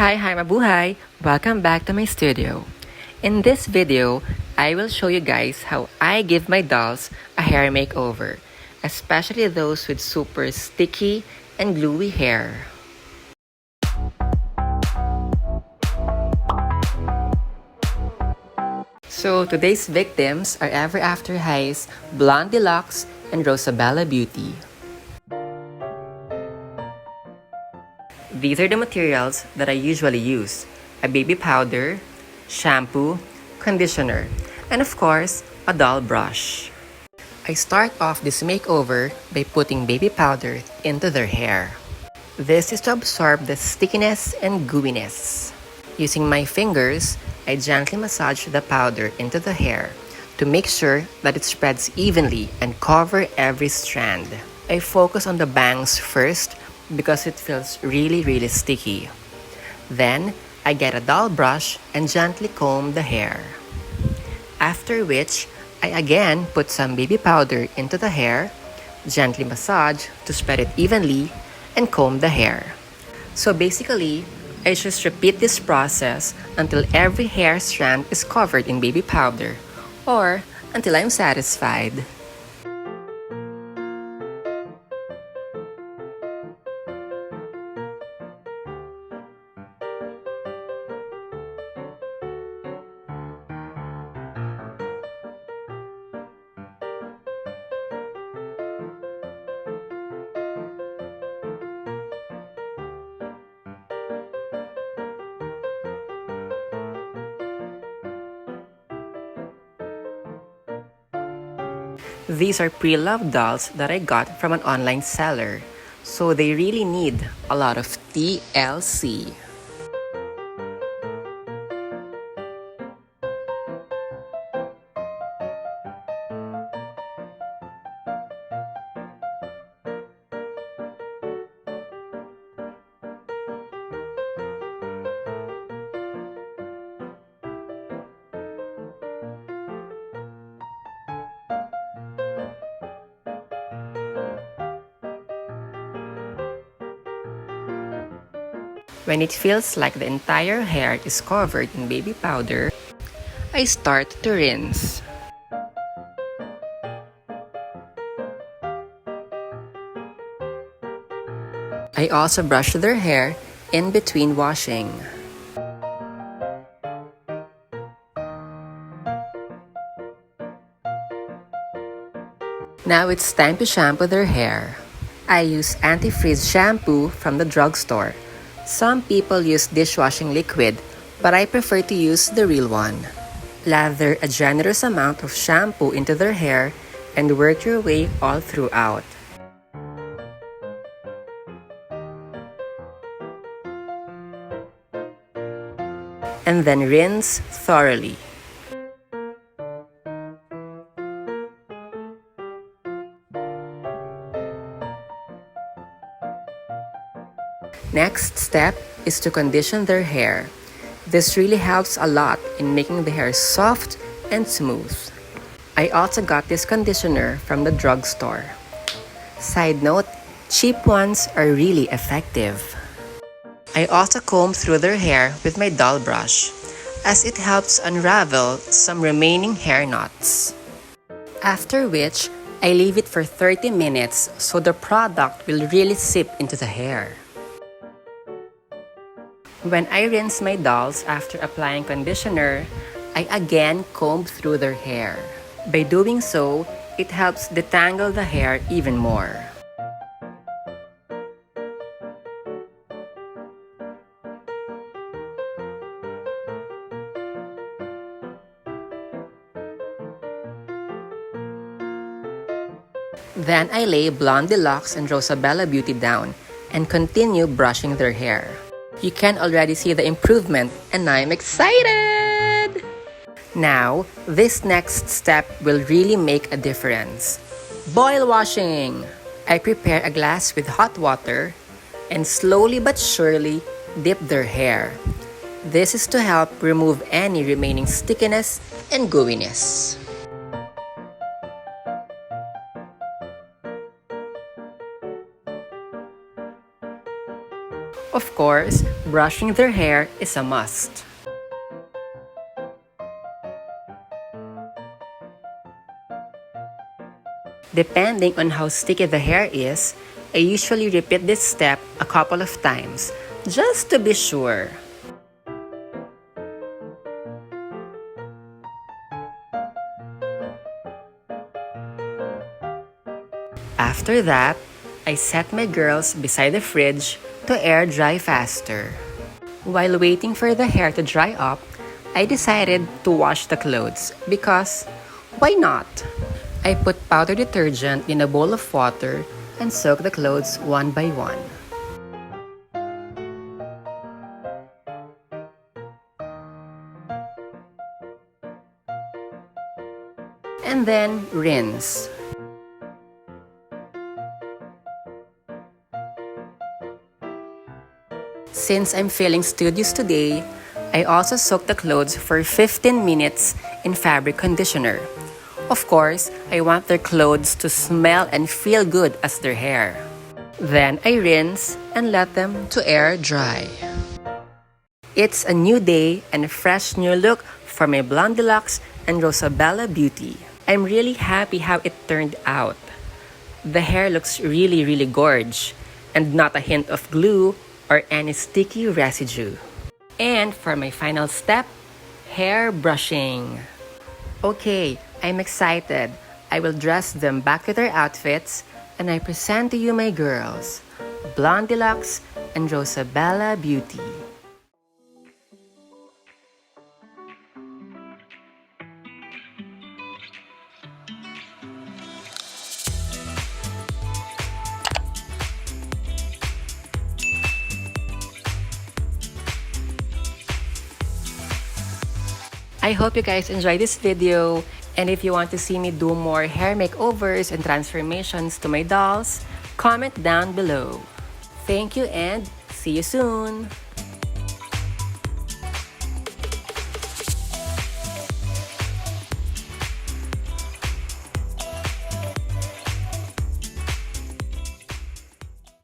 Hi Mabuhay! Welcome back to my studio. In this video, I will show you guys how I give my dolls a hair makeover, especially those with super sticky and gluey hair. So today's victims are Ever After High's Blondielocks and Rosabellabeauty. These are the materials that I usually use: a baby powder, shampoo, conditioner, and of course, a doll brush. I start off this makeover by putting baby powder into their hair. This is to absorb the stickiness and gooiness. Using my fingers, I gently massage the powder into the hair to make sure that it spreads evenly and cover every strand. I focus on the bangs first because it feels really sticky. Then, I get a doll brush and gently comb the hair. After which, I again put some baby powder into the hair, gently massage to spread it evenly, and comb the hair. So basically, I just repeat this process until every hair strand is covered in baby powder, or until I'm satisfied. These are pre-loved dolls that I got from an online seller, so they really need a lot of TLC. When it feels like the entire hair is covered in baby powder, I start to rinse. I also brush their hair in between washing. Now it's time to shampoo their hair. I use antifreeze shampoo from the drugstore. Some people use dishwashing liquid, but I prefer to use the real one. Lather a generous amount of shampoo into their hair and work your way all throughout. And then rinse thoroughly. Next step is to condition their hair. This really helps a lot in making the hair soft and smooth. I also got this conditioner from the drugstore. Side note, cheap ones are really effective. I also comb through their hair with my doll brush, as it helps unravel some remaining hair knots. After which, I leave it for 30 minutes so the product will really seep into the hair. When I rinse my dolls after applying conditioner, I again comb through their hair. By doing so, it helps detangle the hair even more. Then I lay Blondielocks and Rosabellabeauty down and continue brushing their hair. You can already see the improvement and I'm excited! Now, this next step will really make a difference. Boil washing! I prepare a glass with hot water and slowly but surely dip their hair. This is to help remove any remaining stickiness and gooiness. Of course, brushing their hair is a must. Depending on how sticky the hair is, I usually repeat this step a couple of times, just to be sure. After that, I set my girls beside the fridge to air dry faster. While waiting for the hair to dry up, I decided to wash the clothes because why not? I put powder detergent in a bowl of water and soak the clothes one by one. And then rinse. Since I'm feeling studious today, I also soak the clothes for 15 minutes in fabric conditioner. Of course, I want their clothes to smell and feel good as their hair. Then I rinse and let them to air dry. It's a new day and a fresh new look for my blondielocks and rosabellabeauty. I'm really happy how it turned out. The hair looks really gorge and not a hint of glue or any sticky residue. And for my final step, hair brushing. Okay, I'm excited. I will dress them back to their outfits and I present to you my girls, blondielocks and rosabellabeauty. I hope you guys enjoyed this video, and if you want to see me do more hair makeovers and transformations to my dolls, comment down below. Thank you and see you soon!